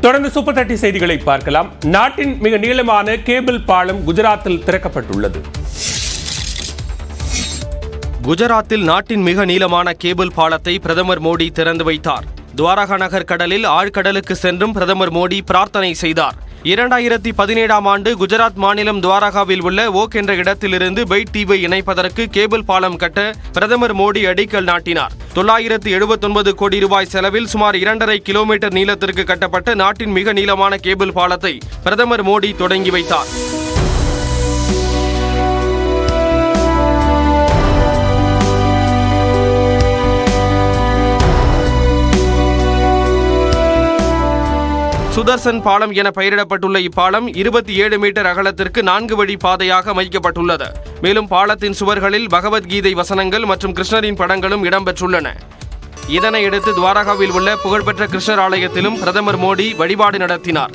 தொடர்ந்து சூப்பர் 30 செய்திகளை பார்க்கலாம். நாட்டின் மிக நீளமான கேபிள் பாலம் குஜராத்தில் திறக்கப்பட்டுள்ளது. குஜராத்தில் நாட்டின் மிக நீளமான கேபிள் பாலத்தை பிரதமர் மோடி திறந்து வைத்தார். துவாரகா நகர் கடலில் ஆழ்கடலுக்கு சென்றும் பிரதமர் மோடி பிரார்த்தனை செய்தார். 2017ஆம் ஆண்டு குஜராத் மாநிலம் துவாரகாவில் உள்ள ஓக் என்ற இடத்திலிருந்து பைட் தீவை இணைப்பதற்கு கேபிள் பாலம் கட்ட பிரதமர் மோடி அடிக்கல் நாட்டினார். 979 கோடி ரூபாய் செலவில் சுமார் 2.5 கிலோமீட்டர் நீளத்திற்கு கட்டப்பட்ட நாட்டின் மிக நீளமான கேபிள் பாலத்தை பிரதமர் மோடி தொடங்கி வைத்தார். சுதர்சன் பாலம் என பெயரிடப்பட்டுள்ள இப்பாலம் 27 மீட்டர் அகலத்திற்கு 4 வழி பாதையாக அமைக்கப்பட்டுள்ளது. மேலும் பாலத்தின் சுவர்களில் பகவத்கீதை வசனங்கள் மற்றும் கிருஷ்ணரின் படங்களும் இடம்பெற்றுள்ளன. இதனையடுத்து துவாரகாவில் உள்ள புகழ்பெற்ற கிருஷ்ணர் ஆலயத்திலும் பிரதமர் மோடி வழிபாடு நடத்தினார்.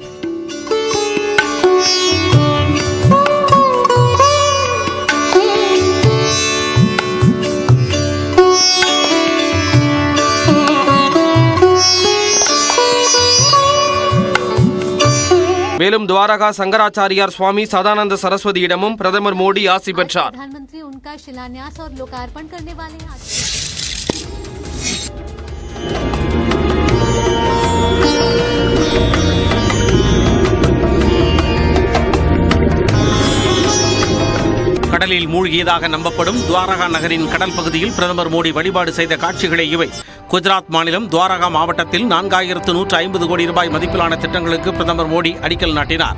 மேலும் துவாரகா சங்கராச்சாரியார் சுவாமி சதானந்த சரஸ்வதியிடமும் பிரதமர் மோடி ஆசி பெற்றார். கடலில் மூழ்கியதாக நம்பப்படும் துவாரகா நகரின் கடல் பகுதியில் பிரதமர் மோடி வழிபாடு செய்த காட்சிகளே இவை. குஜராத் மாநிலம் துவாரகா மாவட்டத்தில் 4150 கோடி ரூபாய் மதிப்பிலான திட்டங்களுக்கு பிரதமர் மோடி அடிக்கல் நாட்டினார்.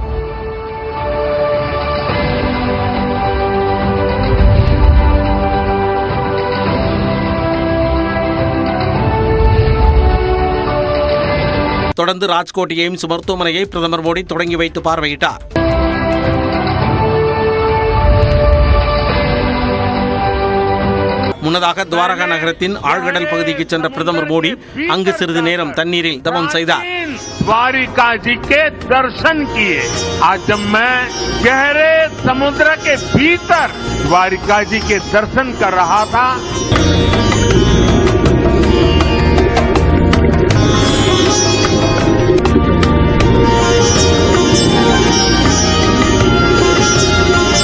தொடர்ந்து ராஜ்கோட் எய்ம்ஸ் மருத்துவமனையை பிரதமர் மோடி தொடங்கி வைத்து பார்வையிட்டார். முன்னதாக துவாரகா நகரத்தின் ஆழ்கடல் பகுதிக்கு சென்ற பிரதமர் மோடி அங்கு சிறிது நேரம் தண்ணீரில் தவம் செய்தார். द्वारिका जी के दर्शन किए। आज जब मैं गहरे समुद्र के भीतर द्वारिका जी के दर्शन कर रहा था,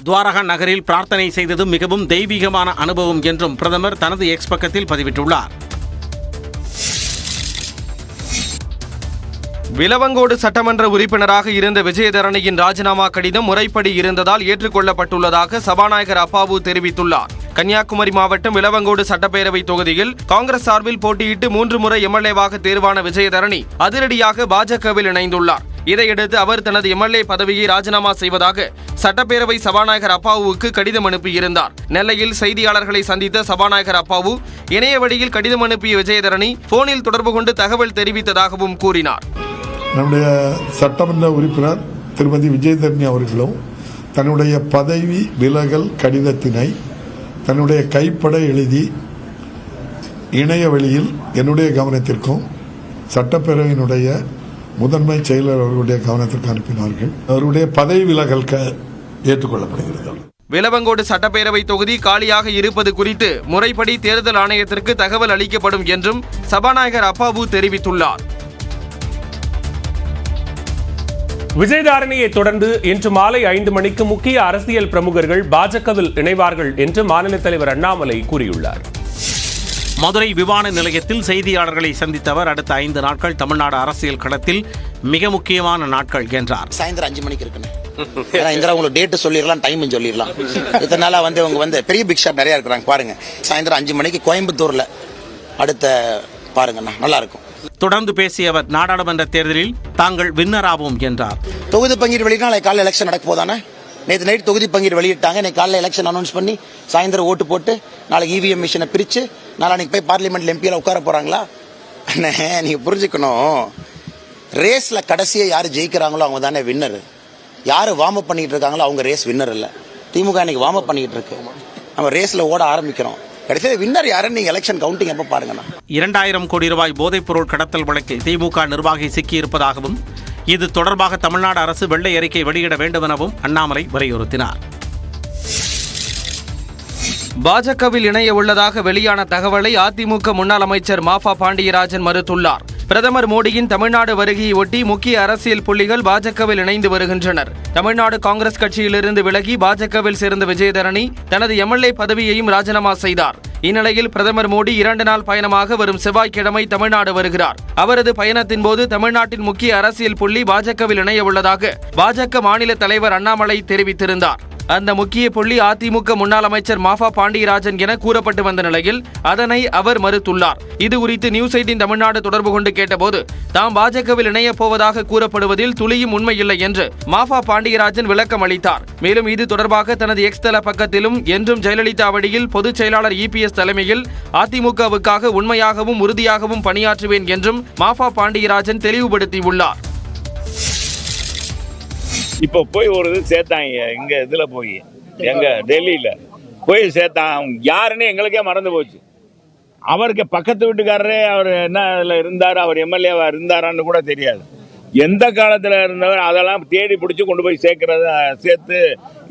துவாரகா நகரில் பிரார்த்தனை செய்தது மிகவும் தெய்வீகமான அனுபவம் என்றும் பிரதமர் தனது எக்ஸ் பக்கத்தில் பதிவிட்டுள்ளார். விலவங்கோடு சட்டமன்ற உறுப்பினராக இருந்த விஜயதரணியின் ராஜினாமா கடிதம் முறைப்படி இருந்ததால் ஏற்றுக்கொள்ளப்பட்டுள்ளதாக சபாநாயகர் அப்பாவு தெரிவித்துள்ளார். கன்னியாகுமரி மாவட்டம் விலவங்கோடு சட்டப்பேரவை தொகுதியில் காங்கிரஸ் சார்பில் போட்டியிட்டு 3 முறை எம்எல்ஏவாக தேர்வான விஜயதரணி அதிரடியாக பாஜகவில் இணைந்துள்ளார். இதையடுத்து அவர் தனது எம்எல்ஏ பதவியை ராஜினாமா செய்வதாக சட்டப்பேரவை சபாநாயகர் அப்பாவுக்கு கடிதம் அனுப்பியிருந்தார். நெல்லையில் செய்தியாளர்களை சந்தித்த சபாநாயகர் அப்பாவு இணைய வழியில் கடிதம் அனுப்பிய விஜயதரணி போனில் தொடர்பு கொண்டு தகவல் தெரிவித்ததாகவும் கூறினார். நம்முடைய சட்டமன்ற உறுப்பினர் திருமதி விஜயதரணி அவர்களும் தன்னுடைய பதவி விலகல் கடிதத்தினை தன்னுடைய கைப்பட எழுதி இணைய வழியில் என்னுடைய கவனத்திற்கும் சட்டப்பேரவையினுடைய முதன்மை செயலர் அவர்களுடைய கவனத்திற்கு அனுப்பினார்கள். அவருடைய பதவி விலகல் ஏற்றுக்கொள்ளப்படுகிறது. விலவங்கோடு சட்டப்பேரவை தொகுதி காலியாக இருப்பது குறித்து முறைப்படி தேர்தல் ஆணையத்திற்கு தகவல் அளிக்கப்படும் என்றும் சபாநாயகர் அப்பாவு தெரிவித்துள்ளார். விஜயதாரணியை தொடர்ந்து இன்று மாலை 5 மணிக்கு முக்கிய அரசியல் பிரமுகர்கள் பாஜகவில் இணைவார்கள் என்று மாநில தலைவர் அண்ணாமலை கூறியுள்ளார். மதுரை விமான நிலையத்தில் செய்தியாளர்களை சந்தித்தவர் அடுத்த 5 நாட்கள் தமிழ்நாடு அரசியல் களத்தில் மிக முக்கியமான நாட்கள் என்றார். சாயந்தரம் 5 மணிக்கு இருக்குன்னு உங்களுக்கு டேட்டு சொல்லிடலாம், டைம் சொல்லிடலாம். இத்தனை நாளா அவங்க பெரிய பிக் ஷாட் நிறைய இருக்கிறாங்க பாருங்க. சாயந்தரம் 5 மணிக்கு கோயம்புத்தூர்ல அடுத்த பாருங்கண்ணா, நல்லா இருக்கும். தொடர்ந்து பேசிய அவர் நாடாளுமன்ற தேர்தலில் தாங்கள் வின்னராவோம் என்றார். தொகுதி பங்கீடு வெளியிட்டா நாளைக்கு காலையில் எலெக்ஷன் நடக்க போதானே? நேற்று நைட் தொகுதி பங்கீடு வெளியிட்டாங்க. இன்னைக்கு காலையில் எலெக்ஷன் அனௌன்ஸ் பண்ணி சாயந்தரம் ஓட்டு போட்டு நாளைக்கு இவிஎம் மிஷினை பிரிச்சு நாளைக்கு போய் பார்லிமெண்ட்ல எம்பியில் உட்கார போறாங்களா? நீங்க புரிஞ்சுக்கணும், ரேஸ்ல கடைசியா யாரு ஜெயிக்கிறாங்களோ அவங்க தானே வின்னர். யாரு வார்ம் அப் பண்ணிட்டு இருக்காங்களோ அவங்க ரேஸ் வின்னர் இல்ல. திமுக இன்னைக்கு வார்ம் அப் பண்ணிட்டு இருக்கு. நம்ம ரேஸ்ல ஓட ஆரம்பிக்கிறோம். கடைசியில் வின்னர் யாருன்னு நீங்க எலெக்ஷன் கவுண்டிங் எப்ப பாருங்கண்ணா. 2000 கோடி ரூபாய் போதைப் பொருள் கடத்தல் வழக்கில் திமுக நிர்வாகி சிக்கியிருப்பதாகவும் இது தொடர்பாக தமிழ்நாடு அரசு வெள்ளை அறிக்கை வெளியிட வேண்டும் எனவும் அண்ணாமலை வலியுறுத்தினார். பாஜகவில் இணைய உள்ளதாக வெளியான தகவலை அதிமுக முன்னாள் அமைச்சர் மாஃபா பாண்டியராஜன் மறுத்துள்ளார். பிரதமர் மோடியின் தமிழ்நாடு வருகையை ஒட்டி முக்கிய அரசியல் புள்ளிகள் பாஜகவில் இணைந்து வருகின்றனர். தமிழ்நாடு காங்கிரஸ் கட்சியிலிருந்து விலகி பாஜகவில் சேர்ந்த விஜயதரணி தனது எம்எல்ஏ பதவியையும் ராஜினாமா செய்தார். இந்நிலையில் பிரதமர் மோடி 2 நாள் பயணமாக வரும் செவ்வாய்க்கிழமை தமிழ்நாடு வருகிறார். அவரது பயணத்தின் போது தமிழ்நாட்டின் முக்கிய அரசியல் புள்ளி பாஜகவில் இணைய உள்ளதாக பாஜக மாநில தலைவர் அண்ணாமலை தெரிவித்திருந்தார். அந்த முக்கிய புள்ளி அதிமுக முன்னாள் அமைச்சர் மாஃபா பாண்டியராஜன் என கூறப்பட்டு வந்த நிலையில் அதனை அவர் மறுத்துள்ளார். இது குறித்து நியூஸ் 18 தமிழ்நாடு தொடர்பு கொண்டு கேட்டபோது தாம் பாஜகவில் இணையப் போவதாக கூறப்படுவதில் துளியும் உண்மையில்லை என்று மாஃபா பாண்டியராஜன் விளக்கம் அளித்தார். மேலும் இது தொடர்பாக தனது எக்ஸ் தள பக்கத்திலும் என்றும் ஜெயலலிதா வழியில் பொதுச் செயலாளர் இபிஎஸ் தலைமையில் அதிமுகவுக்காக உண்மையாகவும் உறுதியாகவும் பணியாற்றுவேன் என்றும் மாஃபா பாண்டியராஜன் தெளிவுபடுத்தியுள்ளார். இப்போ போய் ஒரு இது சேர்த்தாங்க இங்க இதுல போய் எங்க டெல்லியில போய் சேர்த்தான் யாருன்னு எங்களுக்கே மறந்து போச்சு. அவருக்கு பக்கத்து வீட்டுக்காரரே அவர் என்ன அதில் இருந்தார், அவர் எம்எல்ஏவா இருந்தாரான்னு கூட தெரியாது. எந்த காலத்தில் இருந்தவர் அதெல்லாம் தேடி பிடிச்சி கொண்டு போய் சேர்த்து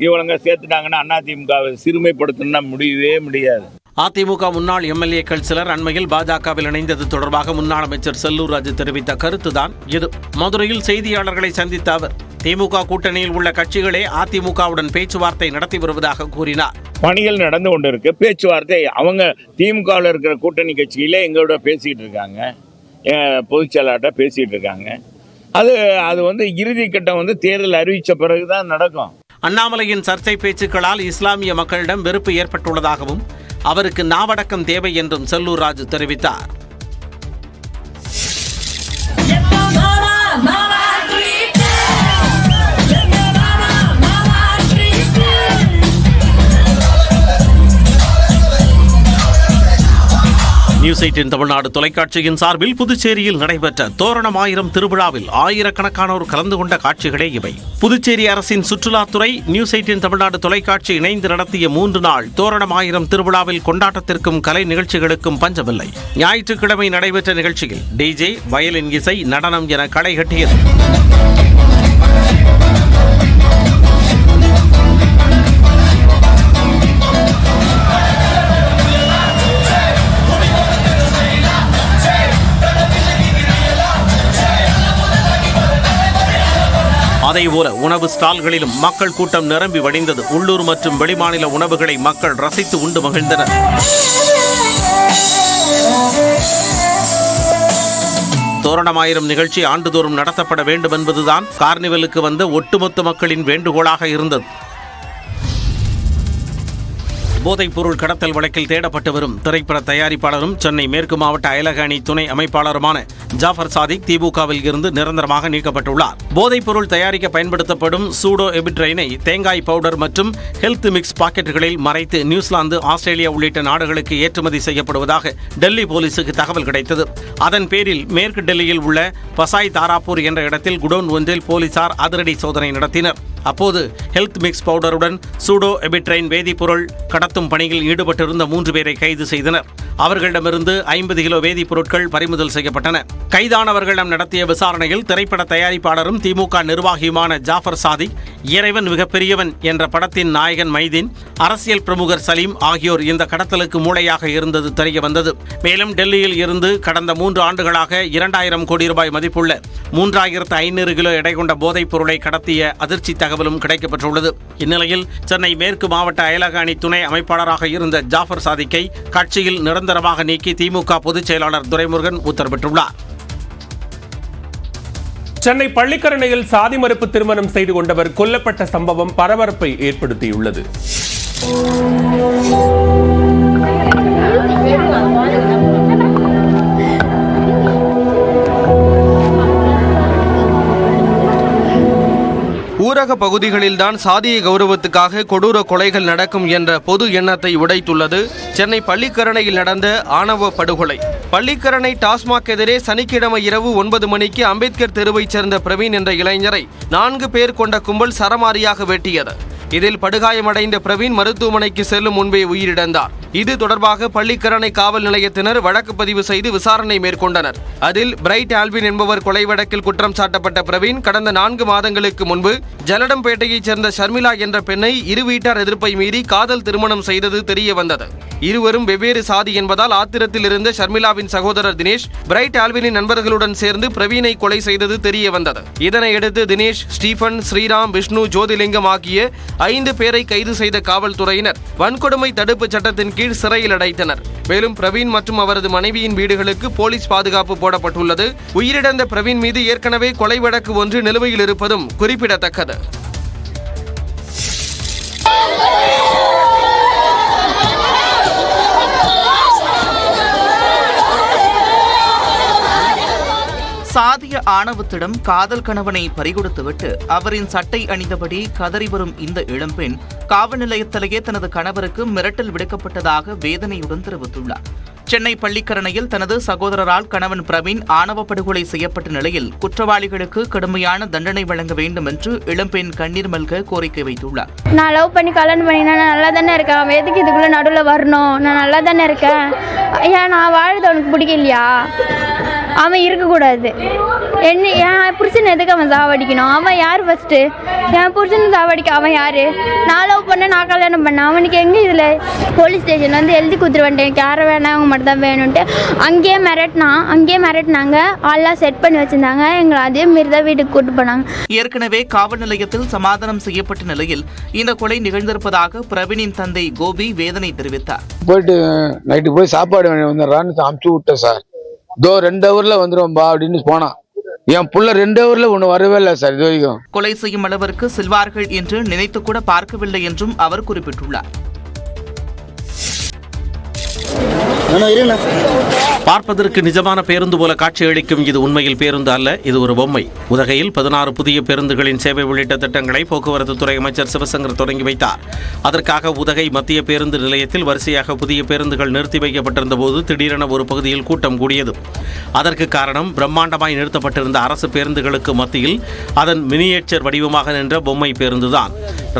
இவங்க சேர்த்துட்டாங்கன்னா அதிமுகவை சிறுமைப்படுத்தணும்னா முடியவே முடியாது. அதிமுக முன்னாள் எம்எல்ஏக்கள் சிலர் அண்மையில் பாஜகவில் இணைந்தது தொடர்பாக முன்னாள் அமைச்சர் செல்லூர் ராஜு தெரிவித்த கருத்துதான் இது. மதுரையில் செய்தியாளர்களை சந்தித்த அவர் திமுக கூட்டணியில் உள்ள கட்சிகளே அதிமுகவுடன் பேச்சுவார்த்தை நடத்தி வருவதாக கூறினார். பணிகள் நடந்து கொண்டு இருக்கு, பேச்சுவார்த்தை அவங்க திமுகவில் இருக்கிற கூட்டணி கட்சியிலே எங்களோட பேசிக்கிட்டு இருக்காங்க, பொதுச் செயலாளர்கிட்ட பேசிக்கிட்டு இருக்காங்க. அது இறுதி கட்டம் தேர்தல் அறிவித்த பிறகுதான் நடக்கும். அண்ணாமலையின் சர்ச்சை பேச்சுக்களால் இஸ்லாமிய மக்களிடம் வெறுப்பு ஏற்பட்டுள்ளதாகவும் அவருக்கு நாவடக்கம் தேவை என்றும் செல்லூர் ராஜு தெரிவித்தார். நியூஸ் 18 தமிழ்நாடு தொலைக்காட்சியின் சார்பில் புதுச்சேரியில் நடைபெற்ற தோரணமாயிரம் திருவிழாவில் ஆயிரக்கணக்கானோர் கலந்து கொண்ட காட்சிகளே இவை. புதுச்சேரி அரசின் சுற்றுலாத்துறை நியூஸ் 18 தமிழ்நாடு தொலைக்காட்சி இணைந்து நடத்திய 3 நாள் தோரணமாயிரம் திருவிழாவில் கொண்டாட்டத்திற்கும் கலை நிகழ்ச்சிகளுக்கும் பஞ்சமில்லை. ஞாயிற்றுக்கிழமை நடைபெற்ற நிகழ்ச்சியில் டிஜே, வயலின் இசை, நடனம் என களை கட்டியது. அதேபோல உணவு ஸ்டால்களிலும் மக்கள் கூட்டம் நிரம்பி வழிந்தது. உள்ளூர் மற்றும் வெளிமாநில உணவுகளை மக்கள் ரசித்து உண்டு மகிழ்ந்தனர். தோரணமாயிரம் நிகழ்ச்சி ஆண்டுதோறும் நடத்தப்பட வேண்டும் என்பதுதான் கார்னிவலுக்கு வந்த ஒட்டுமொத்த மக்களின் வேண்டுகோளாக இருந்தது. போதைப் பொருள் கடத்தல் வழக்கில் தேடப்பட்டு வரும் திரைப்பட தயாரிப்பாளரும் சென்னை மேற்கு மாவட்ட அயலக அணி துணை அமைப்பாளருமான ஜாஃபர் சாதிக் திமுகவில் இருந்து நிரந்தரமாக நீக்கப்பட்டுள்ளார். போதைப் பொருள் தயாரிக்க பயன்படுத்தப்படும் சூடோ எபிட்ரைனை தேங்காய் பவுடர் மற்றும் ஹெல்த் மிக்ஸ் பாக்கெட்டுகளில் மறைத்து நியூசிலாந்து, ஆஸ்திரேலியா உள்ளிட்ட நாடுகளுக்கு ஏற்றுமதி செய்யப்படுவதாக டெல்லி போலீசுக்கு தகவல் கிடைத்தது. அதன் பேரில் மேற்கு டெல்லியில் உள்ள பசாய் தாராப்பூர் என்ற இடத்தில் குடோன் ஒன்றில் போலீசார் அதிரடி சோதனை நடத்தினர். அப்போது ஹெல்த் மிக்ஸ் பவுடருடன் சூடோ எபிட்ரைன் வேதிப்பொருள் கடத்தும் பணியில் ஈடுபட்டிருந்த 3 பேரை கைது செய்தனர். அவர்களிடமிருந்து 50 கிலோ வேதிப்பொருட்கள் பறிமுதல் செய்யப்பட்டன. கைதானவர்களிடம் நடத்திய விசாரணையில் திரைப்பட தயாரிப்பாளரும் திமுக நிர்வாகியுமான ஜாஃபர் சாதிக், இறைவன் மிகப்பெரியவன் என்ற படத்தின் நாயகன் மைதீன், அரசியல் பிரமுகர் சலீம் ஆகியோர் இந்த கடத்தலுக்கு மூளையாக இருந்தது தெரிய வந்தது. மேலும் டெல்லியில் இருந்து கடந்த 3 ஆண்டுகளாக 2000 கோடி ரூபாய் மதிப்புள்ள 3500 கிலோ எடை கொண்ட போதைப் பொருளை கடத்திய அதிர்ச்சி தகவலும் கிடைக்கப்பட்டுள்ளது. இந்நிலையில் சென்னை மேற்கு மாவட்ட அயலக அணி துணை அமைப்பாளராக இருந்த ஜாஃபர் சாதிக்கை கட்சியில் நிரந்தரமாக நீக்கி திமுக பொதுச் செயலாளர் துரைமுருகன் உத்தரவிட்டுள்ளார். சென்னை பள்ளிக்கரணையில் சாதி மறுப்பு திருமணம் செய்து கொண்டவர் கொல்லப்பட்ட சம்பவம் பரபரப்பை ஏற்படுத்தியுள்ளது. ஊரக பகுதிகளில்தான் சாதிய கௌரவத்துக்காக கொடூர கொலைகள் நடக்கும் என்ற பொது எண்ணத்தை உடைத்துள்ளது சென்னை பள்ளிக்கரணையில் நடந்த ஆணவ படுகொலை. பள்ளிக்கரணை டாஸ்மாக் எதிரே சனிக்கிழமை இரவு 9 மணிக்கு அம்பேத்கர் தெருவைச் சேர்ந்த பிரவீன் என்ற இளைஞரை 4 பேர் கொண்ட கும்பல் சரமாரியாக வெட்டியது. இதில் படுகாயமடைந்த பிரவீன் மருத்துவமனைக்கு செல்லும் முன்பே உயிரிழந்தார். இது தொடர்பாக பள்ளிக்கரணை காவல் நிலையத்தினர் வழக்கு பதிவு செய்து விசாரணை மேற்கொண்டனர். அதில் பிரைட் ஆல்வின் என்பவர் கொலை வழக்கில் குற்றம் சாட்டப்பட்ட பிரவீன் கடந்த 4 மாதங்களுக்கு முன்பு ஜலடம்பேட்டையைச் சேர்ந்த ஷர்மிளா என்ற பெண்ணை இரு வீட்டார் எதிர்ப்பை மீறி காதல் திருமணம் செய்தது தெரிய வந்தது. இருவரும் வெவ்வேறு சாதி என்பதால் ஆத்திரத்தில் இருந்த ஷர்மிளாவின் சகோதரர் தினேஷ் பிரைட் ஆல்வினின் நண்பர்களுடன் சேர்ந்து பிரவீனை கொலை செய்தது தெரிய வந்தது. இதனையடுத்து தினேஷ், ஸ்டீபன், ஸ்ரீராம், விஷ்ணு, ஜோதிலிங்கம் ஆகிய 5 பேரை கைது செய்த காவல்துறையினர் வன்கொடுமை தடுப்பு சட்டத்தின் கீழ் சிறையில் அடைத்தனர். மேலும் பிரவீன் மற்றும் அவரது மனைவியின் வீடுகளுக்கு போலீஸ் பாதுகாப்பு போடப்பட்டுள்ளது. உயிரிழந்த பிரவீன் மீது ஏற்கனவே கொலை வழக்கு ஒன்று நிலுவையில் இருப்பதும் குறிப்பிடத்தக்கது. சாதிய ஆணவத்திடம் காதல் கணவனை பறிகொடுத்துவிட்டு அவரின் சட்டை அணிந்தபடி கதறி வரும் இந்த இளம்பெண் காவல் நிலையத்திலேயே தனது கணவருக்கு மிரட்டல் விடுக்கப்பட்டதாக வேதனையுடன் தெரிவித்துள்ளார். சென்னை பள்ளிக்கரணையில் தனது சகோதரரால் கணவன் பிரவீன் ஆணவ படுகொலை செய்யப்பட்ட நிலையில் குற்றவாளிகளுக்கு கடுமையான தண்டனை வழங்க வேண்டும் என்று இளம்பெண் கண்ணீர் மல்க கோரிக்கை வைத்துள்ளார். நான் லவ் பண்ணி கல்யாணம் பண்ணினா நான் நல்லா தானே இருக்கேன், அவன் எதுக்கு இதுக்குள்ள நடுவில் வரணும்? நான் நல்லா தானே இருக்கேன், ஏன் நான் வாழ்றது அவனுக்கு பிடிக்கலையா? அவன் இருக்கக்கூடாது. என்ன என் புருஷன் எதுக்கு அவன் சாவடிக்கணும்? அவன் யார் ஃபஸ்ட்டு? என் புருஷனை சாவடிக்க அவன் யார்? நான் லவ் பண்ண, நான் கல்யாணம் பண்ணேன். அவனுக்கு எங்கே இதில் போலீஸ் ஸ்டேஷன் வந்து எழுதி கொடுத்துட்டு வந்துட்டேன், யாரை வேணாம் அவங்க மட்டும் தான் வேணும்ன்ட்டு. அங்கேயே மிரட்டினாங்க, ஆள்லாம் செட் பண்ணி வச்சுருந்தாங்க. எங்களை அதே மாரி தான் வீட்டுக்கு கூப்பிட்டு போனாங்க. ஏற்கனவே காவல் நிலையத்தில் சமாதானம் செய்யப்பட்ட நிலையில் இந்த கொலை நிகழ்ந்திருப்பதாக பிரவீனின் தந்தை கோபி வேதனை தெரிவித்தார். போயிட்டு நைட்டு போய் சாப்பாடு வந்துடுறான்னு அமுச்சு விட்டேன் சார். 2 ஹவர்ல வந்துருவோம்பா அப்படின்னு போனான். என் புள்ள 2 ஹவர்ல ஒண்ணு வரவே இல்லை சார். இது வரைக்கும் கொலை செய்யும் அளவிற்கு செல்வார்கள் என்று நினைத்து கூட பார்க்கவில்லை என்றும் அவர் குறிப்பிட்டுள்ளார். பார்ப்பதற்கு நிஜமான பேருந்து போல காட்சியளிக்கும் இது உண்மையில் பேருந்து அல்ல, இது ஒரு பொம்மை. உதகையில் 16 புதிய பேருந்துகளின் சேவை உள்ளிட்ட திட்டங்களை போக்குவரத்து துறை அமைச்சர் சிவசங்கர் தொடங்கி வைத்தார். அதற்காக உதகை மத்திய பேருந்து நிலையத்தில் வரிசையாக புதிய பேருந்துகள் நிறுத்தி வைக்கப்பட்டிருந்த போது திடீரென ஒரு பகுதியில் கூட்டம் கூடியது. அதற்கு காரணம் பிரம்மாண்டமாய் நிறுத்தப்பட்டிருந்த அரசு பேருந்துகளுக்கு மத்தியில் அதன் மினியேச்சர் வடிவமாக நின்ற பொம்மை பேருந்துதான்.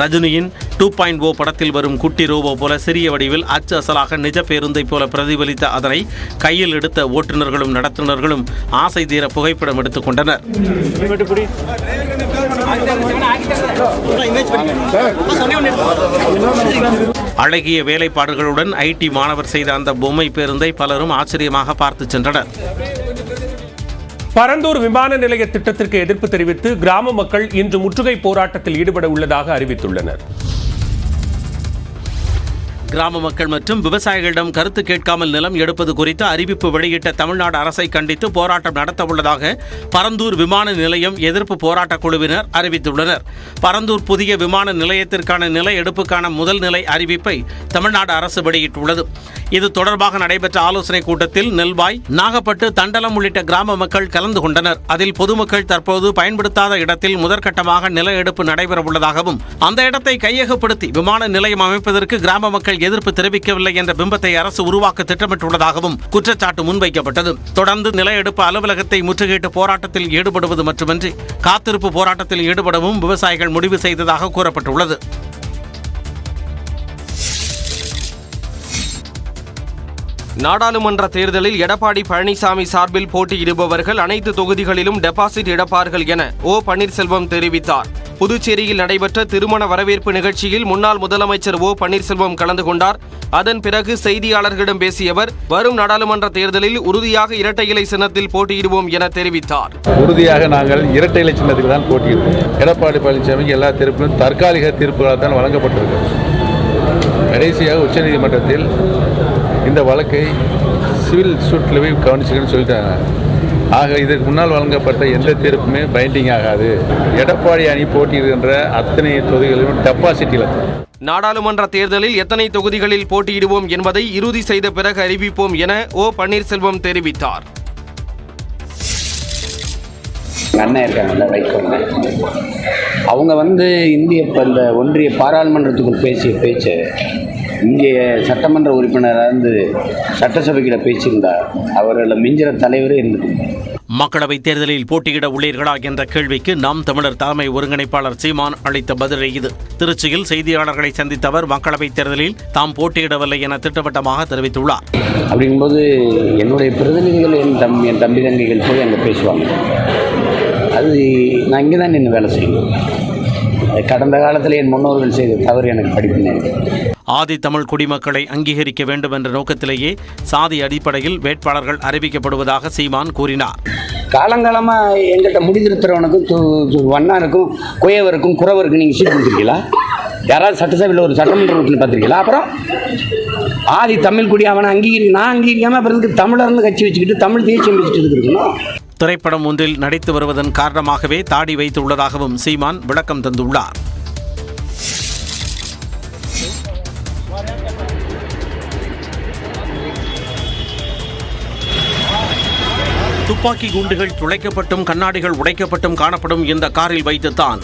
ரஜினியின் 2.0 படத்தில் வரும் குட்டி ரோபோ போல சிறிய வடிவில் அச்சு அசலாக நிஜ பேருந்தை போல பிரதிபலித்த அதனை கையில் எடுத்த ஓட்டுநர்களும் நடத்துனர்களும் ஆசை தீர புகைப்படம் எடுத்துக் கொண்டனர். அழகிய வேலைப்பாடுகளுடன் ஐடி மாணவர் செய்த அந்த பொம்மை பேருந்தை பலரும் ஆச்சரியமாக பார்த்து சென்றனர். பரந்தூர் விமான நிலைய திட்டத்திற்கு எதிர்ப்பு தெரிவித்து கிராம மக்கள் இன்று முற்றுகை போராட்டத்தில் ஈடுபட உள்ளதாக அறிவித்துள்ளனர். கிராம மக்கள் மற்றும் விவசாயிகளிடம் கருத்து கேட்காமல் நிலம் எடுப்பது குறித்து அறிவிப்பு வெளியிட்ட தமிழ்நாடு அரசை கண்டித்து போராட்டம் நடத்த உள்ளதாக பரந்தூர் விமான நிலையம் எதிர்ப்பு போராட்டக் குழுவினர் அறிவித்துள்ளனர். பரந்தூர் புதிய விமான நிலையத்திற்கான நில எடுப்புக்கான முதல் நிலை அறிவிப்பை தமிழ்நாடு அரசு வெளியிட்டுள்ளது. இது தொடர்பாக நடைபெற்ற ஆலோசனைக் கூட்டத்தில் நெல்வாய், நாகப்பட்டு, தண்டலம் உள்ளிட்ட கிராம மக்கள் கலந்து கொண்டனர். அதில் பொதுமக்கள் தற்போது பயன்படுத்தாத இடத்தில் முதற்கட்டமாக நில எடுப்பு நடைபெற உள்ளதாகவும் அந்த இடத்தை கையகப்படுத்தி விமான நிலையம் அமைப்பதற்கு கிராம மக்கள் எதிர்ப்பு தெரிவிக்கவில்லை என்ற பிம்பத்தை அரசு உருவாக்க திட்டமிட்டுள்ளதாகவும் குற்றச்சாட்டு முன்வைக்கப்பட்டது. தொடர்ந்து நில எடுப்பு அலுவலகத்தை முற்றுகையிட்டு போராட்டத்தில் ஈடுபடுவது மட்டுமின்றி காத்திருப்பு போராட்டத்தில் ஈடுபடவும் விவசாயிகள் முடிவு செய்ததாக கூறப்பட்டுள்ளது. நாடாளுமன்ற தேர்தலில் எடப்பாடி பழனிசாமி சார்பில் போட்டியிடுபவர்கள் அனைத்து தொகுதிகளிலும் டெபாசிட் இழப்பார்கள் என ஓ பன்னீர்செல்வம் தெரிவித்தார். புதுச்சேரியில் நடைபெற்ற திருமண வரவேற்பு நிகழ்ச்சியில் முன்னாள் முதலமைச்சர் ஓ பன்னீர்செல்வம் கலந்து கொண்டார். அதன் பிறகு செய்தியாளர்களிடம் பேசிய அவர், வரும் நாடாளுமன்ற தேர்தலில் உறுதியாக இரட்டை இலை சின்னத்தில் போட்டியிடுவோம் என தெரிவித்தார். உறுதியாக நாங்கள் இரட்டை இலை சின்னத்தில் தான் போட்டியிடுவோம். எடப்பாடி பழனிசாமிக்கு எல்லா தீர்ப்பும் தற்காலிக தீர்ப்புகளால் தான் வழங்கப்பட்டிருக்கிறது. கடைசியாக உச்சநீதிமன்றத்தில் இந்த வழக்கை சிவில் சூட்டில் போய் கவனிச்சுக்கன்னு சொல்லிட்டாங்க. ஆக இதற்கு முன்னால் வழங்கப்பட்ட எந்த தீர்ப்புமே பைண்டிங் ஆகாது. எடப்பாடி அணி போட்டியிடுகின்ற அத்தனை தொகுதிகளிலும் டெபாசிட் இழக்கும். நாடாளுமன்ற தேர்தலில் எத்தனை தொகுதிகளில் போட்டியிடுவோம் என்பதை இறுதி செய்த பிறகு அறிவிப்போம் என ஓ பன்னீர்செல்வம் தெரிவித்தார். அண்ணன் இருக்காங்கல்ல வைகோங்க, அவங்க இந்திய இந்த ஒன்றிய பாராளுமன்றத்துக்குள் பேசிய பேச்சு இங்கே சட்டமன்ற உறுப்பினராக சட்டசபைக்கிட்ட பேசியிருந்தா அவர்களை மிஞ்சிற தலைவரே இருந்தது. மக்களவைத் தேர்தலில் போட்டியிட உள்ளீர்களா என்ற கேள்விக்கு நாம் தமிழர் தலைமை ஒருங்கிணைப்பாளர் சீமான் அளித்த பதிலே இது. திருச்சியில் செய்தியாளர்களை சந்தித்த அவர் மக்களவைத் தேர்தலில் தாம் போட்டியிடவில்லை என திட்டவட்டமாக தெரிவித்துள்ளார். அப்படிங்கும்போது என்னுடைய பிரதிநிதிகள் என் தம்பி தங்கைகள் போய் அங்கே பேசுவாங்க. அது நான் இங்கே தான் நின்று வேலை செய்யணும். கடந்த காலத்தில் என் முன்னோர்கள் செய்த தவறு எனக்கு படிப்பினேன். ஆதி தமிழ் குடிமக்களை அங்கீகரிக்க வேண்டும் என்ற நோக்கத்திலேயே சாதி அடிப்படையில் வேட்பாளர்கள் அறிவிக்கப்படுவதாக சீமான் கூறினார். காலங்காலமாக எங்கிட்ட முடிதிருத்துறவனுக்கும் வண்ணாருக்கும் குயவருக்கும் குறவருக்கும் நீங்கள் சீட் கொடுத்துருக்கீங்களா? யாராவது சட்டசபையில் ஒரு சட்டமன்ற உறுப்பினர் பார்த்துருக்கீங்களா? அப்புறம் ஆதி தமிழ் குடி அவனை நான் அங்கீகரிக்காமல் அப்புறம் தமிழர்னு கட்சி வச்சுக்கிட்டு தமிழ் தேசியம் வச்சுட்டு இருக்கணும். திரைப்படம் ஒன்றில் நடித்து வருவதன் காரணமாகவே தாடி வைத்துள்ளதாகவும் சீமான் விளக்கம் தந்துள்ளார். துப்பாக்கி குண்டுகள் துளைக்கப்பட்டும் கண்ணாடிகள் உடைக்கப்பட்டும் காணப்படும் இந்த காரில் வைத்துத்தான்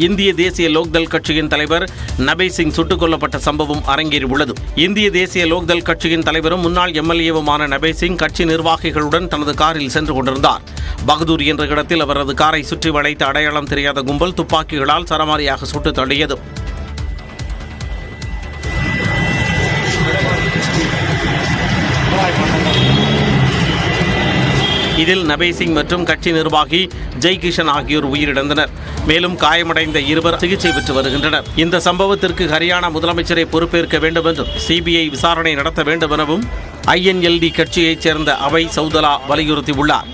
இந்திய தேசிய லோக்தள் கட்சியின் தலைவர் நபை சிங் சுட்டுக் கொல்லப்பட்ட சம்பவம் அரங்கேறியுள்ளது. இந்திய தேசிய லோக்தள் கட்சியின் தலைவரும் முன்னாள் எம்எல்ஏவுமான நபை சிங் கட்சி நிர்வாகிகளுடன் தனது காரில் சென்று கொண்டிருந்தார். பகதூர் என்ற இடத்தில் அவரது காரை சுற்றி வளைத்த அடையாளம் தெரியாத கும்பல் துப்பாக்கிகளால் சரமாரியாக சுட்டு தள்ளியது. இதில் நபை சிங் மற்றும் கட்சி நிர்வாகி ஜெய் கிஷன் ஆகியோர் உயிரிழந்தனர். மேலும் காயமடைந்த இருவர் சிகிச்சை பெற்று வருகின்றனர். இந்த சம்பவத்திற்கு ஹரியானா முதலமைச்சரை பொறுப்பேற்க வேண்டும் என்றும் சிபிஐ விசாரணை நடத்த வேண்டும் எனவும் INLD கட்சியைச் சேர்ந்த அவை சௌதலா வலியுறுத்தியுள்ளார்.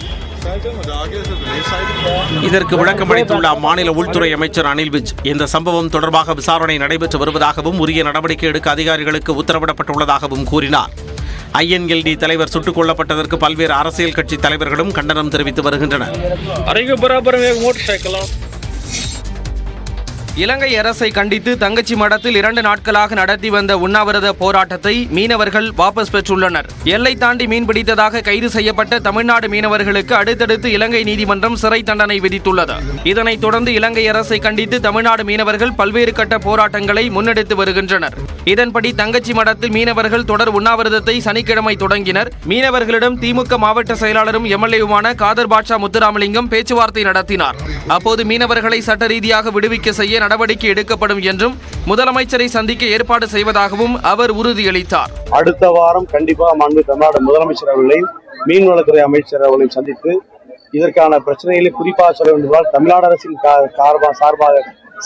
இதற்கு விளக்கமளித்துள்ள அம்மாநில உள்துறை அமைச்சர் அனில் விஜ், இந்த சம்பவம் தொடர்பாக விசாரணை நடைபெற்று வருவதாகவும் உரிய நடவடிக்கை எடுக்க அதிகாரிகளுக்கு உத்தரவிடப்பட்டுள்ளதாகவும் கூறினார். INLD தலைவர் சுட்டுக் கொல்லப்பட்டதற்கு பல்வேறு அரசியல் கட்சி தலைவர்களும் கண்டனம் தெரிவித்து வருகின்றனர். இலங்கை அரசை கண்டித்து தங்கச்சி மடத்தில் 2 நாட்களாக நடத்தி வந்த உண்ணாவிரத போராட்டத்தை மீனவர்கள் வாபஸ் பெற்றுள்ளனர். எல்லை தாண்டி மீன்பிடித்ததாக கைது செய்யப்பட்ட தமிழ்நாடு மீனவர்களுக்கு அடுத்தடுத்து இலங்கை நீதிமன்றம் சிறை தண்டனை விதித்துள்ளது. இதனைத் தொடர்ந்து இலங்கை அரசை கண்டித்து தமிழ்நாடு மீனவர்கள் பல்வேறு கட்ட போராட்டங்களை முன்னெடுத்து வருகின்றனர். இதன்படி தங்கச்சி மடத்தில் மீனவர்கள் தொடர் உண்ணாவிரதத்தை சனிக்கிழமை தொடங்கினர். மீனவர்களிடம் திமுக மாவட்ட செயலாளரும் எம்எல்ஏவுமான காதர் பாட்ஷா முத்துராமலிங்கம் பேச்சுவார்த்தை நடத்தினார். அப்போது மீனவர்களை சட்ட ரீதியாக விடுவிக்க செய்ய நடவடிக்கை எடுக்கப்படும் என்றும் முதலமைச்சரை சந்திக்க ஏற்பாடு செய்வதாகவும் அவர் உறுதியளித்தார். அடுத்த வாரம் கண்டிப்பாக மாண்பு தமிழ்நாடு முதலமைச்சர் அவர்களையும் மீன்வளத்துறை அமைச்சர் அவர்களையும் சந்தித்து இதற்கான பிரச்சனைகளை குறிப்பாக சொல்ல வேண்டுமானால் தமிழ்நாடு அரசின் சார்பாக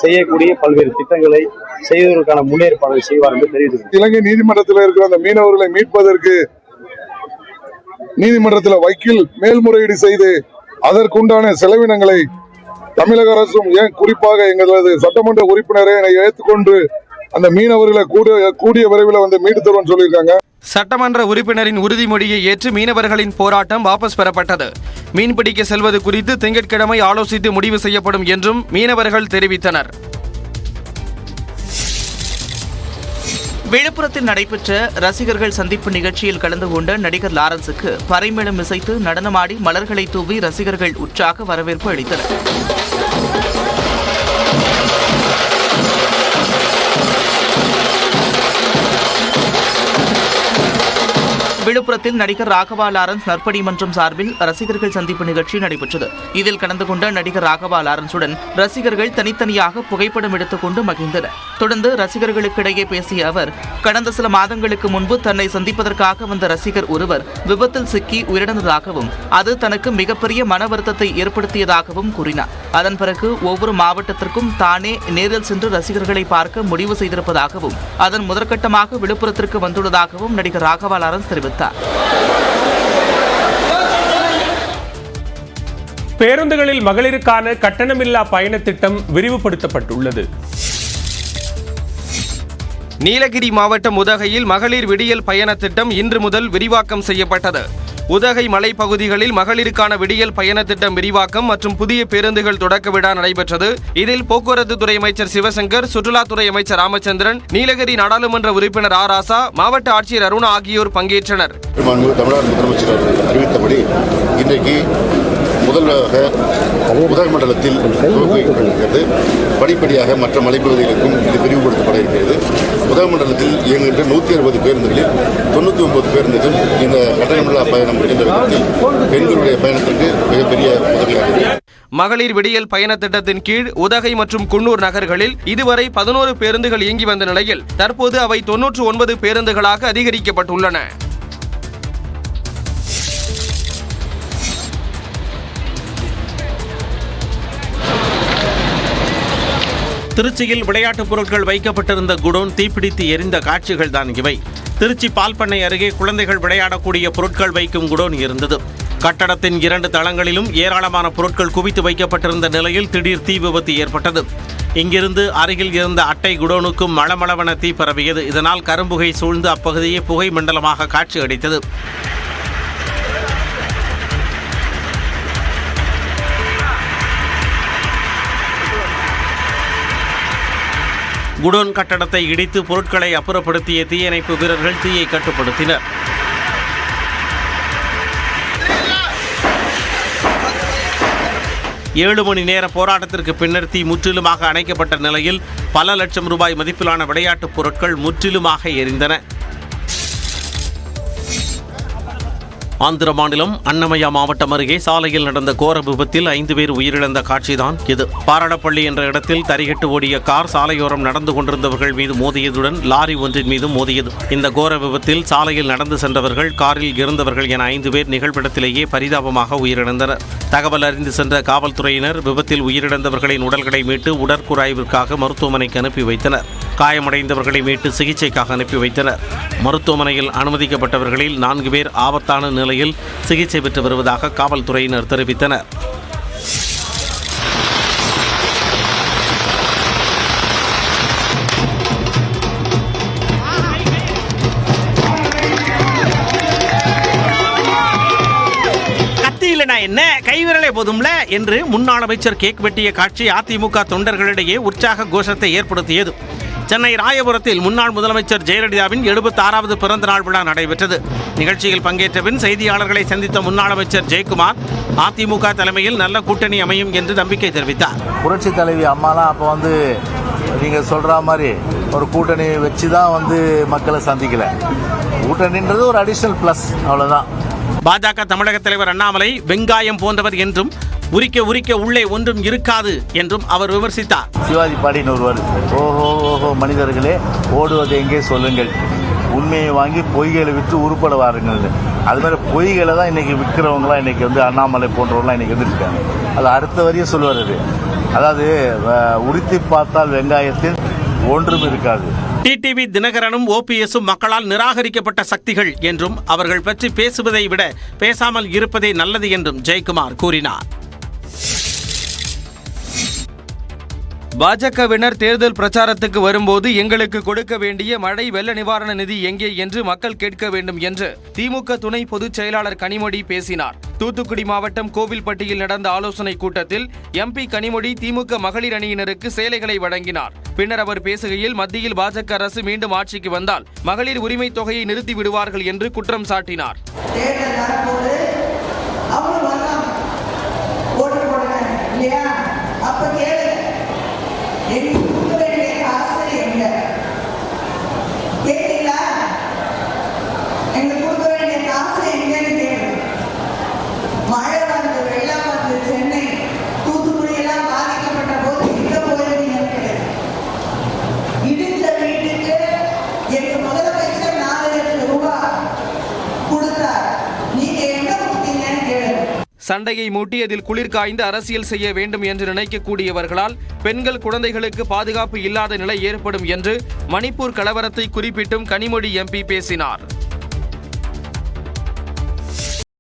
செய்யக்கூடிய பல்வேறு திட்டங்களை செய்வதற்கான முன்னேற்பாடுகளை செய்வார் என்று தெரிவித்துள்ளார். இலங்கை நீதிமன்றத்தில் இருக்கிற அந்த மீனவர்களை மீட்பதற்கு நீதிமன்றத்தில் வக்கீல் மேல்முறையீடு செய்து அதற்குண்டான செலவினங்களை தமிழக அரசும் ஏன் குறிப்பாக எங்களது சட்டமன்ற உறுப்பினரை ஏற்றுக்கொண்டு அந்த மீனவர்களை கூடிய விரைவில் வந்து மீட்டு தருவோம் சொல்லியிருக்காங்க. சட்டமன்ற உறுப்பினரின் உறுதிமொழியை ஏற்று மீனவர்களின் போராட்டம் வாபஸ் பெறப்பட்டது. மீன்பிடிக்க செல்வது குறித்து திங்கட்கிழமை ஆலோசித்து முடிவு செய்யப்படும் என்றும் மீனவர்கள் தெரிவித்தனர். விழுப்புரத்தில் நடைபெற்ற ரசிகர்கள் சந்திப்பு நிகழ்ச்சியில் கலந்து கொண்ட நடிகர் லாரன்ஸுக்கு பறைமேளம் இசைத்து நடனமாடி மலர்களை தூவி ரசிகர்கள் உற்சாக வரவேற்பு அளித்தனர். விழுப்புரத்தில் நடிகர் ராகவா லாரன்ஸ் நற்பணி மன்றம் சார்பில் ரசிகர்கள் சந்திப்பு நிகழ்ச்சி நடைபெற்றது. இதில் கலந்து கொண்ட நடிகர் ராகவா லாரன்ஸுடன் ரசிகர்கள் தனித்தனியாக புகைப்படம் எடுத்துக் கொண்டு மகிழ்ந்தனர். தொடர்ந்து ரசிகர்களுக்கிடையே பேசிய அவர், கடந்த சில மாதங்களுக்கு முன்பு தன்னை சந்திப்பதற்காக வந்த ரசிகர் ஒருவர் விபத்தில் சிக்கி உயிரிழந்ததாகவும் அது தனக்கு மிகப்பெரிய மன வருத்தத்தை ஏற்படுத்தியதாகவும் கூறினார். அதன் பிறகு ஒவ்வொரு மாவட்டத்திற்கும் தானே நேரில் சென்று ரசிகர்களை பார்க்க முடிவு செய்திருப்பதாகவும் அதன் முதற்கட்டமாக விழுப்புரத்திற்கு வந்துள்ளதாகவும் நடிகர் ராகவா லாரன்ஸ் தெரிவித்தார். பேருந்துகளில் மகளிருக்கான கட்டணமில்லா பயண திட்டம் விரிவுபடுத்தப்பட்டுள்ளது. நீலகிரி மாவட்டம் உதகையில் மகளிர் விடியல் பயண திட்டம் இன்று முதல் விரிவாக்கம் செய்யப்பட்டது. உதகை மலைப்பகுதிகளில் மகளிருக்கான விடியல் பயண திட்டம் விரிவாக்கம் மற்றும் புதிய பேருந்துகள் தொடக்க விழா நடைபெற்றது. இதில் போக்குவரத்து துறை அமைச்சர் சிவசங்கர், சுற்றுலாத்துறை அமைச்சர் ராமச்சந்திரன், நீலகிரி நாடாளுமன்ற உறுப்பினர் ஆர் ராசா, மாவட்ட ஆட்சியர் அருணா ஆகியோர் பங்கேற்றனர். தமிழ்நாடு முதலமைச்சர் அறிவித்தபடி இன்றைக்கு முதல்வராக உதகமண்டலத்தில் துவக்கப்படுகிறது. படிப்படியாக மற்ற மலைப்பகுதிகளுக்கும் இது விரிவுபடுத்தப்பட இருக்கிறது. உதகமண்டலத்தில் இயங்குகின்ற 160 பேருந்துகளில் 99 பேருந்துகள் இந்த கட்டணமில்லா பயணம் என்ற விதத்தில் பெண்களுடைய பயணத்திற்கு மிகப்பெரிய உதவியாக இருக்கிறது. மகளிர் விடியல் பயண திட்டத்தின் கீழ் உதகை மற்றும் குன்னூர் நகர்களில் இதுவரை 11 பேருந்துகள் இயங்கி வந்த நிலையில் தற்போது அவை 99 பேருந்துகளாக அதிகரிக்கப்பட்டுள்ளன. திருச்சியில் விளையாட்டுப் பொருட்கள் வைக்கப்பட்டிருந்த குடோன் தீப்பிடித்து எரிந்த காட்சிகள் தான் இவை. திருச்சி பால்பண்ணை அருகே குழந்தைகள் விளையாடக்கூடிய பொருட்கள் வைக்கும் குடோன் இருந்தது. கட்டடத்தின் 2 தளங்களிலும் ஏராளமான பொருட்கள் குவித்து வைக்கப்பட்டிருந்த நிலையில் திடீர் தீ விபத்து ஏற்பட்டது. இங்கிருந்து அருகில் இருந்த அட்டை குடோனுக்கும் மளமளவென தீ பரவியது. இதனால் கரும்புகை சூழ்ந்து அப்பகுதியை புகை மண்டலமாக காட்சியளித்தது. குடோன் கட்டடத்தை இடித்து பொருட்களை அப்புறப்படுத்திய தீயணைப்பு வீரர்கள் தீயை கட்டுப்படுத்தினர். ஏழு மணி நேர போராட்டத்திற்கு பின்னர் தீ முற்றிலுமாக அணைக்கப்பட்ட நிலையில் பல லட்சம் ரூபாய் மதிப்பிலான விளையாட்டுப் பொருட்கள் முற்றிலுமாக எரிந்தன. ஆந்திர மாநிலம் அன்னமயா மாவட்டம் அருகே சாலையில் நடந்த கோர விபத்தில் 5 பேர் உயிரிழந்த காட்சிதான் இது. பாரடப்பள்ளி என்ற இடத்தில் தரிகட்டு ஓடிய கார் சாலையோரம் நடந்து கொண்டிருந்தவர்கள் மீது மோதியதுடன் லாரி ஒன்றின் மீதும் மோதியது. இந்த கோர விபத்தில் சாலையில் நடந்து சென்றவர்கள், காரில் இருந்தவர்கள் என 5 பேர் நிகழ்விடத்திலேயே பரிதாபமாக உயிரிழந்தனர். தகவல் அறிந்து சென்ற காவல்துறையினர் விபத்தில் உயிரிழந்தவர்களின் உடல்களை மீட்டு உடற்கூறாய்விற்காக மருத்துவமனைக்கு அனுப்பி வைத்தனர். காயமடைந்தவர்களை மீட்டு சிகிச்சைக்காக அனுப்பி வைத்தனர். மருத்துவமனையில் அனுமதிக்கப்பட்டவர்களில் 4 பேர் ஆபத்தான நிலையில் சிகிச்சை பெற்று வருவதாக காவல்துறையினர் தெரிவித்தனர். கத்தியிலனா என்ன, கைவிரலே போதும்ல என்று முன்னாள் அமைச்சர் கேக் வெட்டிய காட்சி அதிமுக தொண்டர்களிடையே உற்சாக கோஷத்தை ஏற்படுத்தியது. சென்னை ராயபுரத்தில் முன்னாள் முதலமைச்சர் ஜெயலலிதாவின் 76வது பிறந்த நாள் விழா நடைபெற்றது. நிகழ்ச்சியில் பங்கேற்ற பின் செய்தியாளர்களை சந்தித்த முன்னாள் அமைச்சர் ஜெயக்குமார் அதிமுக தலைமையில் நல்ல கூட்டணி அமையும் என்று நம்பிக்கை தெரிவித்தார். புரட்சி தலைவி அம்மாலாம் அப்போ நீங்கள் சொல்கிற மாதிரி ஒரு கூட்டணி வச்சு தான் மக்களை சந்திக்கல. கூட்டணின்றது ஒரு அடிஷனல் ப்ளஸ், அவ்வளோதான். பாஜக தமிழக தலைவர் அண்ணாமலை வெங்காயம் போன்றவர் என்றும் உரிக்க உரிக்க உள்ளே ஒன்றும் இருக்காது என்றும் அவர் விமர்சித்தார். சிவாஜி பாடின்னு ஒருவர், ஓஹோ ஓஹோ மனிதர்களே ஓடுவது எங்கே சொல்லுங்கள், உண்மையை வாங்கி பொய்களை விற்று உருப்பட வாருங்கள். அது மாதிரி பொய்களை தான் இன்னைக்கு விற்கிறவங்களாம் இன்னைக்கு அண்ணாமலை போன்றவங்களாம் இன்னைக்கு இருக்காங்க. அது அடுத்த வரையும் சொல்லுவார். அது அதாவது உரித்து பார்த்தால் வெங்காயத்தில் ஒன்றும் இருக்காது. டிடிவி தினகரனும் ஓபிஎஸும் மக்களால் நிராகரிக்கப்பட்ட சக்திகள் என்றும் அவர்கள் பற்றி பேசுவதை விட பேசாமல் இருப்பதே நல்லது என்றும் ஜெயக்குமார் கூறினார். பாஜகவினர் தேர்தல் பிரச்சாரத்துக்கு வரும்போது எங்களுக்கு கொடுக்க வேண்டிய மழை வெள்ள நிவாரண நிதி எங்கே என்று மக்கள் கேட்க வேண்டும் என்று திமுக துணை பொதுச் செயலாளர் கனிமொழி பேசினார். தூத்துக்குடி மாவட்டம் கோவில்பட்டியில் நடந்த ஆலோசனை கூட்டத்தில் எம்பி கனிமொழி திமுக மகளிர் அணியினருக்கு சேலைகளை வழங்கினார். பின்னர் அவர் பேசுகையில் மத்தியில் பாஜக அரசு மீண்டும் ஆட்சிக்கு வந்தால் மகளிர் உரிமை தொகையை நிறுத்தி விடுவார்கள் என்று குற்றம் சாட்டினார். சண்டையை மூட்டி அதில் குளிர் காய்ந்து அரசியல் செய்ய வேண்டும் என்று நினைக்கக்கூடியவர்களால் பெண்கள் குழந்தைகளுக்கு பாதுகாப்பு இல்லாத நிலை ஏற்படும் என்று மணிப்பூர் கலவரத்தை குறிப்பிட்டும் கனிமொழி எம்பி பேசினார்.